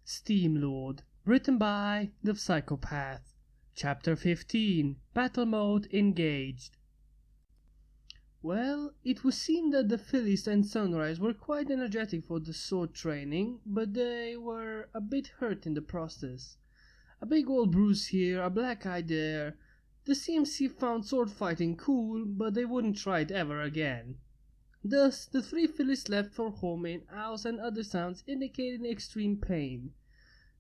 Steamlord, written by the Psychopath. Chapter 15, Battle Mode Engaged. Well, it would seem that the Phillies and Sunrise were quite energetic for the sword training, but they were a bit hurt in the process. A big old bruise here, a black eye there. The CMC found sword fighting cool, but they wouldn't try it ever again. Thus, the three Phillies left for home in owls and other sounds indicating extreme pain.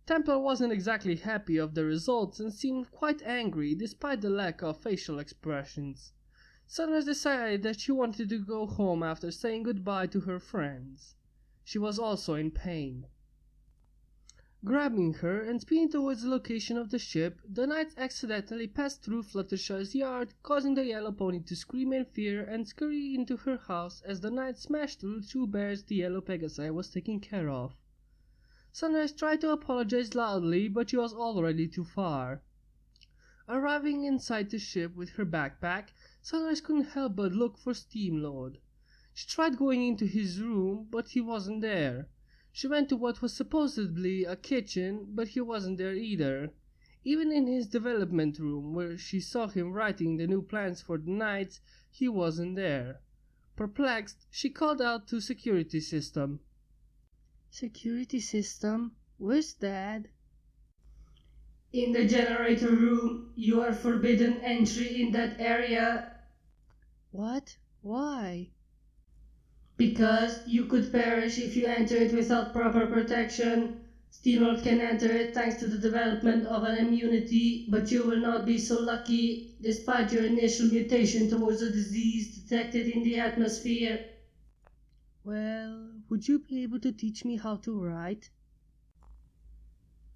Templar wasn't exactly happy of the results and seemed quite angry despite the lack of facial expressions. Sunrise decided that she wanted to go home after saying goodbye to her friends. She was also in pain. Grabbing her and speeding towards the location of the ship, the knights accidentally passed through Fluttershy's yard, causing the yellow pony to scream in fear and scurry into her house as the knights smashed through two bears the yellow Pegasi was taking care of. Sunrise tried to apologize loudly, but she was already too far. Arriving inside the ship with her backpack, Sunrise couldn't help but look for Steamlord. She tried going into his room, but he wasn't there. She went to what was supposedly a kitchen, but he wasn't there either. Even in his development room, where she saw him writing the new plans for the knights, he wasn't there. Perplexed, she called out to security system. "Security system, where's Dad?" "In the generator room. You are forbidden entry in that area." "What? Why?" "Because you could perish if you enter it without proper protection. Steamlord can enter it thanks to the development of an immunity, but you will not be so lucky, despite your initial mutation towards a disease detected in the atmosphere." "Well, would you be able to teach me how to write?"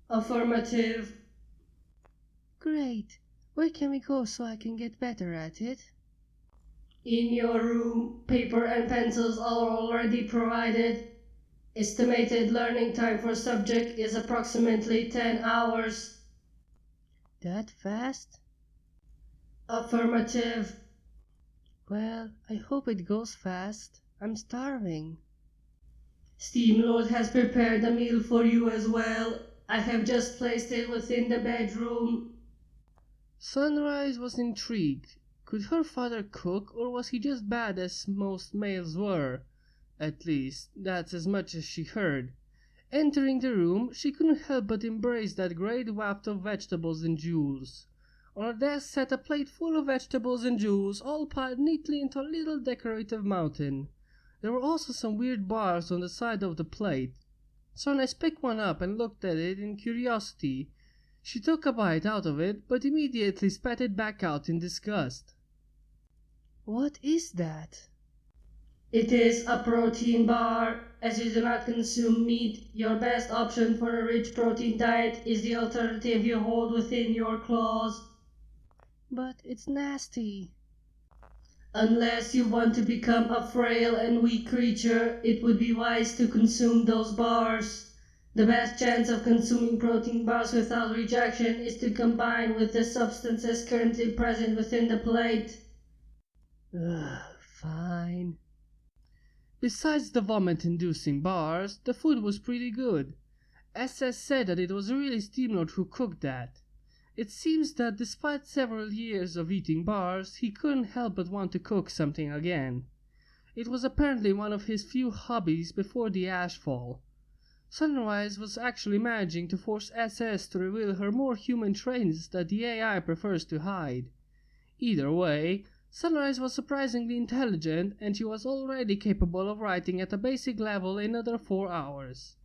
"Affirmative." "Great. Where can we go so I can get better at it?" "In your room. Paper and pencils are already provided. Estimated learning time for subject is approximately 10 hours. "That fast?" "Affirmative." "Well, I hope it goes fast. I'm starving." "Steamlord has prepared a meal for you as well. I have just placed it within the bedroom." Sunrise was intrigued. Could her father cook, or was he just bad as most males were? At least, that's as much as she heard. Entering the room, she couldn't help but embrace that great waft of vegetables and jewels. On her desk sat a plate full of vegetables and jewels, all piled neatly into a little decorative mountain. There were also some weird bars on the side of the plate. Sunrise picked one up and looked at it in curiosity. She took a bite out of it, but immediately spat it back out in disgust. "What is that?" "It is a protein bar. As you do not consume meat, your best option for a rich protein diet is the alternative you hold within your claws." "But it's nasty." "Unless you want to become a frail and weak creature, it would be wise to consume those bars. The best chance of consuming protein bars without rejection is to combine with the substances currently present within the plate." Ugh, fine. Besides the vomit-inducing bars, the food was pretty good. SS said that it was really Steamlord who cooked that. It seems that despite several years of eating bars, he couldn't help but want to cook something again. It was apparently one of his few hobbies before the ashfall. Sunrise was actually managing to force SS to reveal her more human traits that the AI prefers to hide. Either way, Sunrise was surprisingly intelligent, and she was already capable of writing at a basic level in another 4 hours.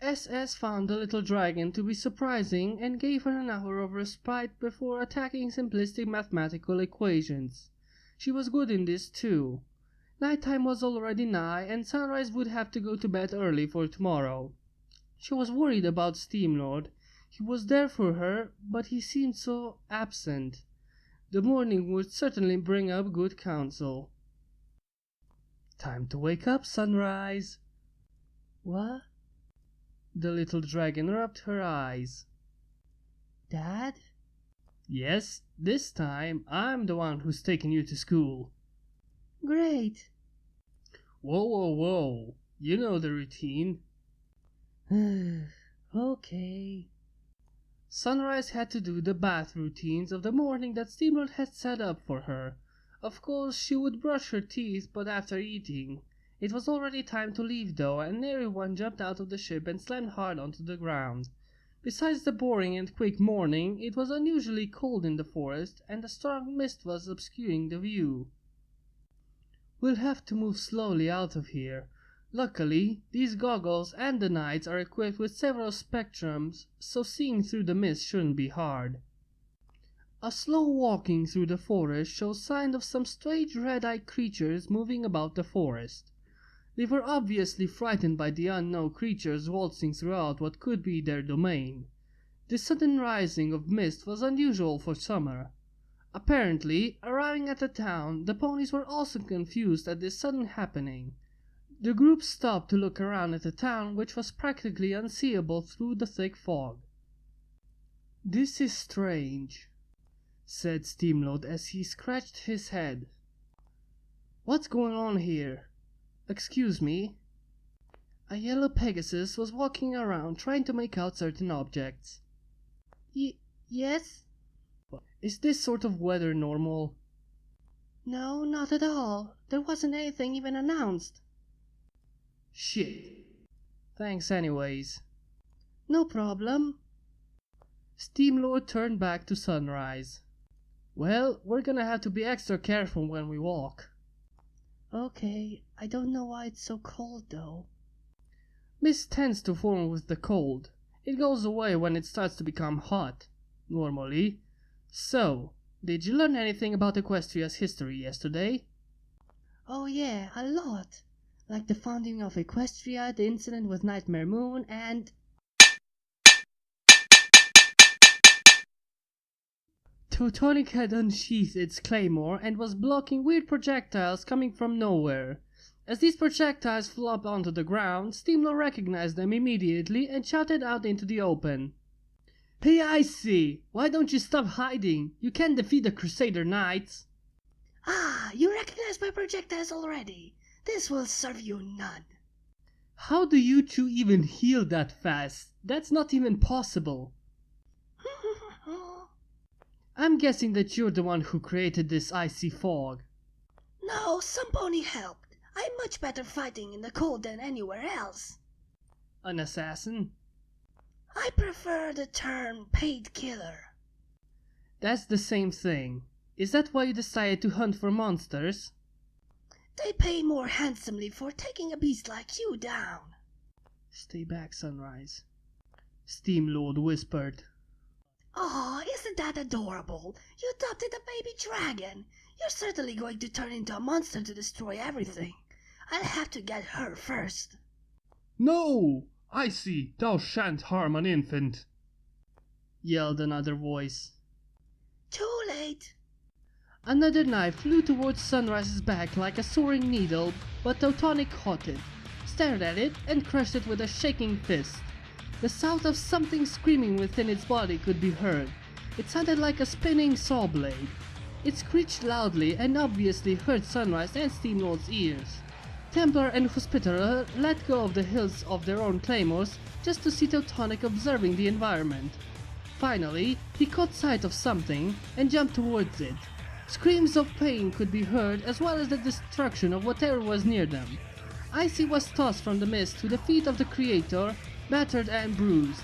SS found the little dragon to be surprising and gave her an hour of respite before attacking simplistic mathematical equations. She was good in this too. Nighttime was already nigh, and Sunrise would have to go to bed early for tomorrow. She was worried about Steamlord. He was there for her, but he seemed so absent. The morning would certainly bring up good counsel. "Time to wake up, Sunrise." "What?" The little dragon rubbed her eyes. "Dad?" "Yes, this time I'm the one who's taking you to school." "Great." "Whoa, whoa, whoa. You know the routine." Okay. Sunrise had to do the bath routines of the morning that Steamlord had set up for her. Of course, she would brush her teeth, but after eating. It was already time to leave though, and everyone jumped out of the ship and slammed hard onto the ground. Besides the boring and quick morning, it was unusually cold in the forest, and a strong mist was obscuring the view. We'll have to move slowly out of here. Luckily, these goggles and the knights are equipped with several spectrums, so seeing through the mist shouldn't be hard. A slow walking through the forest shows signs of some strange red-eyed creatures moving about the forest. They were obviously frightened by the unknown creatures waltzing throughout what could be their domain. This sudden rising of mist was unusual for summer. Apparently, arriving at the town, the ponies were also confused at this sudden happening. The group stopped to look around at the town, which was practically unseeable through the thick fog. "This is strange," said Steamlord as he scratched his head. "What's going on here? Excuse me." A yellow Pegasus was walking around trying to make out certain objects. Yes? "Is this sort of weather normal?" No, not at all. There wasn't anything even announced." "Shit. Thanks anyways." "No problem." Steamlord turned back to Sunrise. "Well, we're gonna have to be extra careful when we walk." Okay, I don't know why it's so cold though. Mist tends to form with the cold. It goes away when it starts to become hot, normally. So, did you learn anything about Equestria's history yesterday? Oh yeah, a lot. Like the founding of Equestria, the incident with Nightmare Moon, and... Teutonic had unsheathed its claymore and was blocking weird projectiles coming from nowhere. As these projectiles flopped onto the ground, Steamlord recognized them immediately and shouted out into the open. "Hey Icy, why don't you stop hiding? You can't defeat the Crusader Knights." Ah, you recognize my projectiles already. This will serve you none. "How do you two even heal that fast? That's not even possible." "I'm guessing that you're the one who created this icy fog." No, some pony helped. I'm much better fighting in the cold than anywhere else. "An assassin?" I prefer the term paid killer. "That's the same thing. Is that why you decided to hunt for monsters?" They pay more handsomely for taking a beast like you down." "Stay back, Sunrise," Steamlord whispered. Aw, isn't that adorable? You adopted a baby dragon. You're certainly going to turn into a monster to destroy everything. I'll have to get her first." "No! Icy, thou shan't harm an infant!" yelled another voice. Too late. Another knife flew towards Sunrise's back like a soaring needle, but Teutonic caught it, stared at it, and crushed it with a shaking fist. The sound of something screaming within its body could be heard. It sounded like a spinning saw blade. It screeched loudly and obviously hurt Sunrise and Steamlord's ears. Templar and Hospitaller let go of the hilts of their own claymores just to see Teutonic observing the environment. Finally, he caught sight of something and jumped towards it. Screams of pain could be heard as well as the destruction of whatever was near them. Icy was tossed from the mist to the feet of the creator, battered and bruised.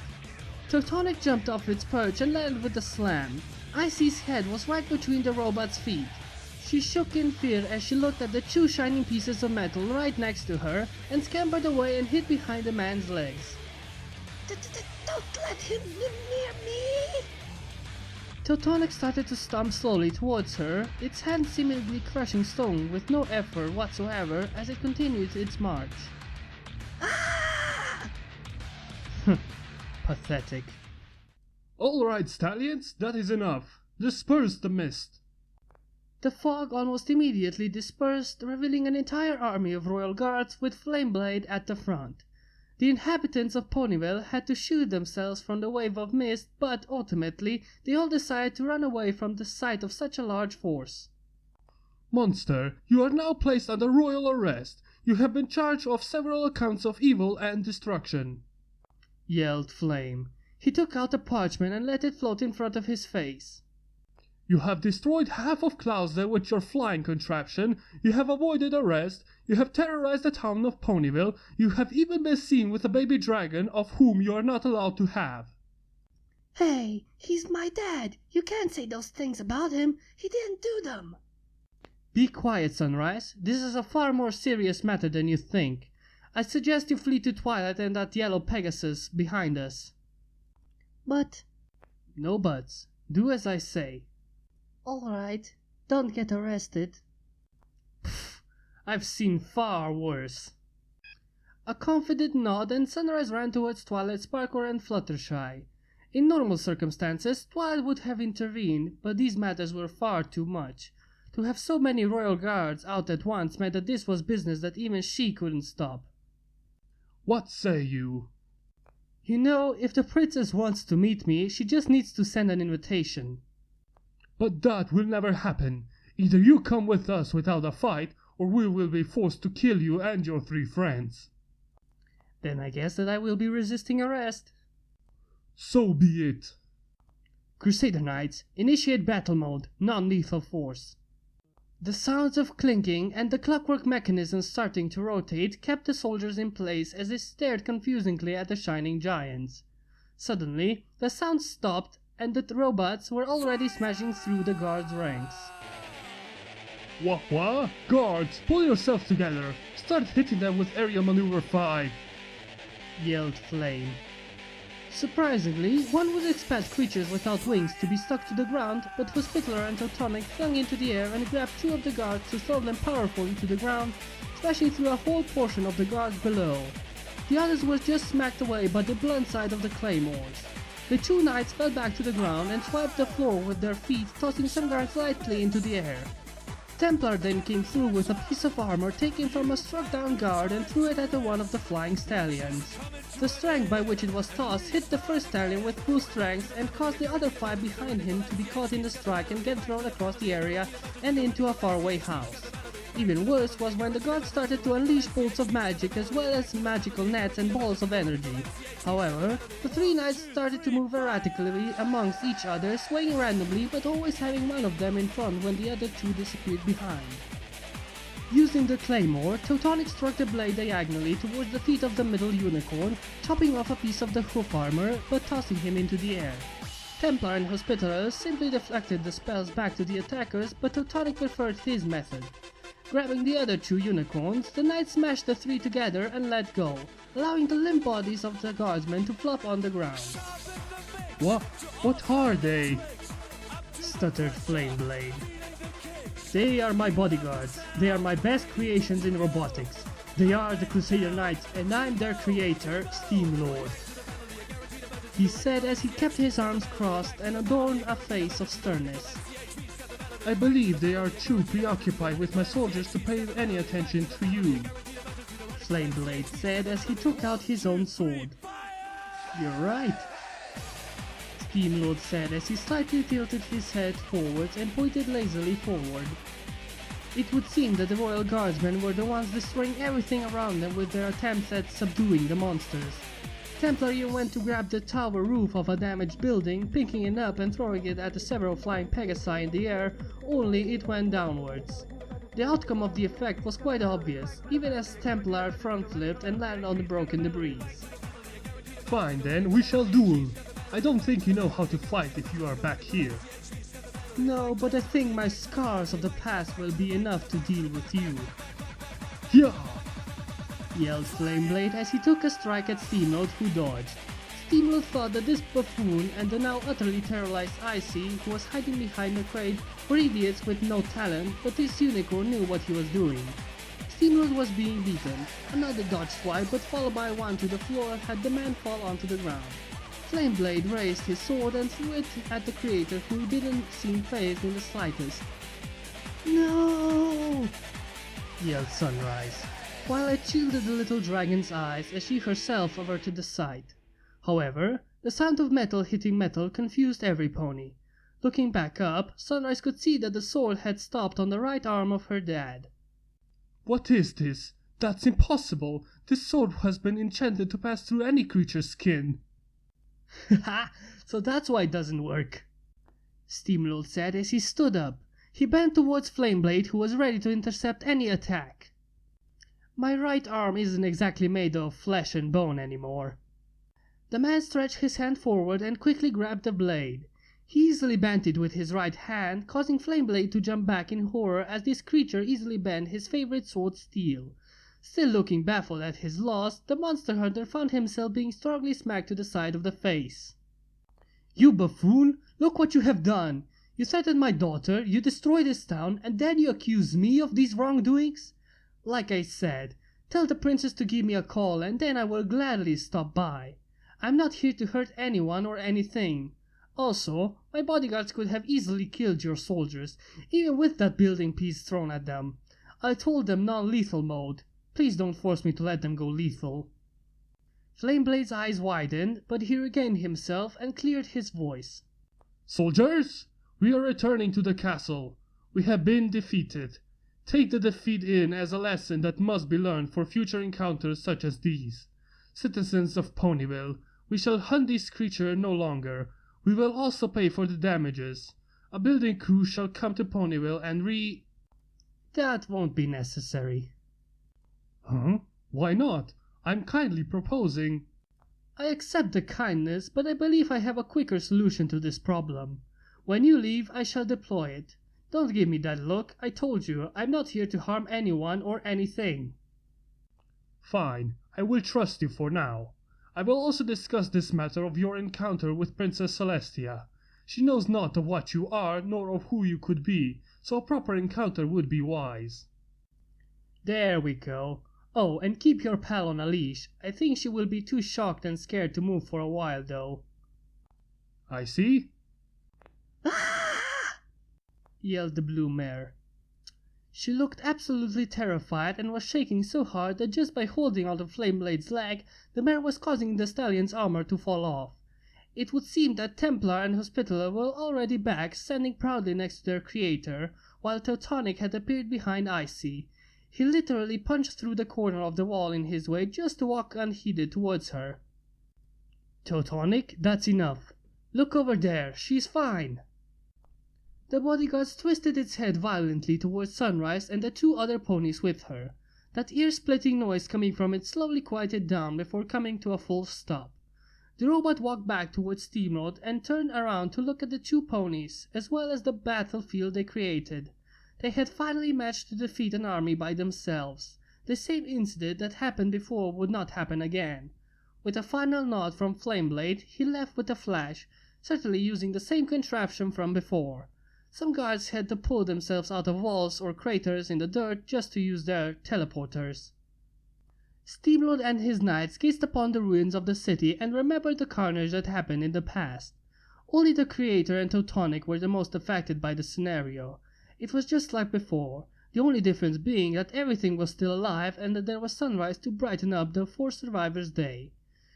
Teutonic jumped off its perch and landed with a slam. Icy's head was right between the robot's feet. She shook in fear as she looked at the two shining pieces of metal right next to her and scampered away and hid behind the man's legs. Don't let him near me! Teutonic started to stomp slowly towards her, its hand seemingly crushing stone with no effort whatsoever as it continued its march. Ah! Pathetic. "All right, stallions, that is enough. Disperse the mist." The fog almost immediately dispersed, revealing an entire army of royal guards with Flameblade at the front. The inhabitants of Ponyville had to shield themselves from the wave of mist, but ultimately they all decided to run away from the sight of such a large force. "Monster, you are now placed under royal arrest. You have been charged of several accounts of evil and destruction." yelled Flame. He took out a parchment and let it float in front of his face. You have destroyed half of Clousdale with your flying contraption, you have avoided arrest, you have terrorized the town of Ponyville, you have even been seen with a baby dragon of whom you are not allowed to have. Hey, he's my dad. You can't say those things about him. He didn't do them. Be quiet, Sunrise. This is a far more serious matter than you think. I suggest you flee to Twilight and that yellow Pegasus behind us. But... No buts. Do as I say. Alright, don't get arrested. Pfft, I've seen far worse. A confident nod and Sunrise ran towards Twilight, Sparkle and Fluttershy. In normal circumstances, Twilight would have intervened, but these matters were far too much. To have so many royal guards out at once meant that this was business that even she couldn't stop. What say you? You know, if the princess wants to meet me, she just needs to send an invitation. But that will never happen. Either you come with us without a fight, or we will be forced to kill you and your 3 friends. Then I guess that I will be resisting arrest. So be it. Crusader Knights, initiate battle mode, non-lethal force. The sounds of clinking and the clockwork mechanisms starting to rotate kept the soldiers in place as they stared confusingly at the shining giants. Suddenly, the sound stopped and the robots were already smashing through the guards' ranks. Wah! Guards, pull yourselves together! Start hitting them with Aerial Maneuver 5! Yelled Flame. Surprisingly, one would expect creatures without wings to be stuck to the ground, but Hospitaller and Teutonic flung into the air and grabbed 2 of the guards to throw them powerfully to the ground, smashing through a whole portion of the guards below. The others were just smacked away by the blunt side of the claymores. The 2 knights fell back to the ground and swiped the floor with their feet, tossing some guards lightly into the air. Templar then came through with a piece of armor taken from a struck down guard and threw it at one of the flying stallions. The strength by which it was tossed hit the first stallion with full strength and caused the other 5 behind him to be caught in the strike and get thrown across the area and into a faraway house. Even worse was when the guards started to unleash bolts of magic as well as magical nets and balls of energy. However, the 3 knights started to move erratically amongst each other, swaying randomly but always having one of them in front when the other 2 disappeared behind. Using the claymore, Teutonic struck the blade diagonally towards the feet of the middle unicorn, chopping off a piece of the hoof armor but tossing him into the air. Templar and Hospitaller simply deflected the spells back to the attackers, but Teutonic preferred his method. Grabbing the other 2 unicorns, the knights smashed the 3 together and let go, allowing the limp bodies of the guardsmen to flop on the ground. What are they? Stuttered Flameblade. They are my bodyguards. They are my best creations in robotics. They are the Crusader Knights and I'm their creator, Steamlord. He said as he kept his arms crossed and adorned a face of sternness. I believe they are too preoccupied with my soldiers to pay any attention to you. Flameblade said as he took out his own sword. You're right. Steamlord said as he slightly tilted his head forwards and pointed lazily forward. It would seem that the Royal Guardsmen were the ones destroying everything around them with their attempts at subduing the monsters. Templar even went to grab the tower roof of a damaged building, picking it up and throwing it at the several flying Pegasi in the air, only it went downwards. The outcome of the effect was quite obvious, even as Templar front-flipped and landed on the broken debris. Fine then, we shall duel. I don't think you know how to fight if you are back here. No, but I think my scars of the past will be enough to deal with you. Yeah! Yelled Flameblade as he took a strike at Steamlord, who dodged. Steamlord thought that this buffoon and the now utterly terrorized Icy, who was hiding behind the crate, were idiots with no talent, but this unicorn knew what he was doing. Steamlord was being beaten. Another dodge swipe, but followed by one to the floor, had the man fall onto the ground. Flameblade raised his sword and threw it at the creator, who didn't seem fazed in the slightest. No! Yelled Sunrise, while it shielded the little dragon's eyes as she herself averted the sight. However, the sound of metal hitting metal confused every pony. Looking back up, Sunrise could see that the sword had stopped on the right arm of her dad. What is this? That's impossible. This sword has been enchanted to pass through any creature's skin. Haha, so that's why it doesn't work, Steamlord said as he stood up. He bent towards Flameblade, who was ready to intercept any attack. My right arm isn't exactly made of flesh and bone anymore. The man stretched his hand forward and quickly grabbed the blade. He easily bent it with his right hand, causing Flameblade to jump back in horror as this creature easily bent his favorite sword steel. Still looking baffled at his loss, the monster hunter found himself being strongly smacked to the side of the face. You buffoon! Look what you have done! You threatened my daughter, you destroyed this town, and then you accuse me of these wrongdoings? Like I said, tell the princess to give me a call and then I will gladly stop by. I'm not here to hurt anyone or anything. Also, my bodyguards could have easily killed your soldiers, even with that building piece thrown at them. I told them non-lethal mode. Please don't force me to let them go lethal. Flameblade's eyes widened, but he regained himself and cleared his voice. Soldiers, we are returning to the castle. We have been defeated. Take the defeat in as a lesson that must be learned for future encounters such as these. Citizens of Ponyville, we shall hunt this creature no longer. We will also pay for the damages. A building crew shall come to Ponyville and That won't be necessary. Huh? Why not? I'm kindly proposing. I accept the kindness, but I believe I have a quicker solution to this problem. When you leave, I shall deploy it. Don't give me that look. I told you, I'm not here to harm anyone or anything. Fine, I will trust you for now. I will also discuss this matter of your encounter with Princess Celestia. She knows not of what you are, nor of who you could be, so a proper encounter would be wise. There we go. Oh, and keep your pal on a leash. I think she will be too shocked and scared to move for a while, though. I see. Ah! Yelled the blue mare. She looked absolutely terrified and was shaking so hard that just by holding onto Flameblade's leg, the mare was causing the stallion's armor to fall off. It would seem that Templar and Hospitaller were already back, standing proudly next to their creator, while Teutonic had appeared behind Icy. He literally punched through the corner of the wall in his way just to walk unheeded towards her. Teutonic, that's enough. Look over there, she's fine. The bodyguards twisted its head violently towards Sunrise and the two other ponies with her. That ear-splitting noise coming from it slowly quieted down before coming to a full stop. The robot walked back towards Steamlord and turned around to look at the two ponies, as well as the battlefield they created. They had finally managed to defeat an army by themselves. The same incident that happened before would not happen again. With a final nod from Flameblade, he left with a flash, certainly using the same contraption from before. Some guards had to pull themselves out of walls or craters in the dirt just to use their teleporters. Steamlord and his knights gazed upon the ruins of the city and remembered the carnage that happened in the past. Only the Creator and Teutonic were the most affected by the scenario. It was just like before, the only difference being that everything was still alive and that there was sunrise to brighten up the four survivors' day.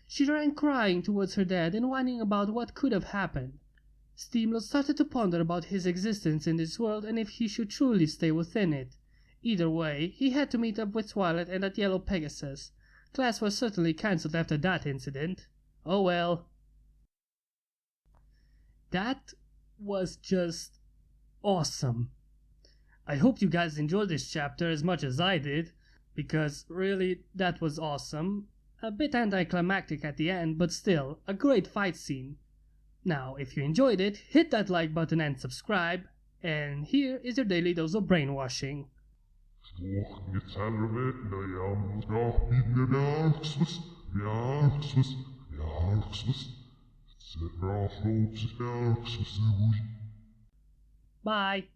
She ran crying towards her dad and whining about what could have happened. Steamlord started to ponder about his existence in this world and if he should truly stay within it. Either way, he had to meet up with Twilight and that yellow Pegasus. Class was certainly cancelled after that incident. Oh well. That was just awesome. I hope you guys enjoyed this chapter as much as I did, because really, that was awesome. A bit anticlimactic at the end, but still, a great fight scene. Now, if you enjoyed it, hit that like button and subscribe, and here is your daily dose of brainwashing. Bye.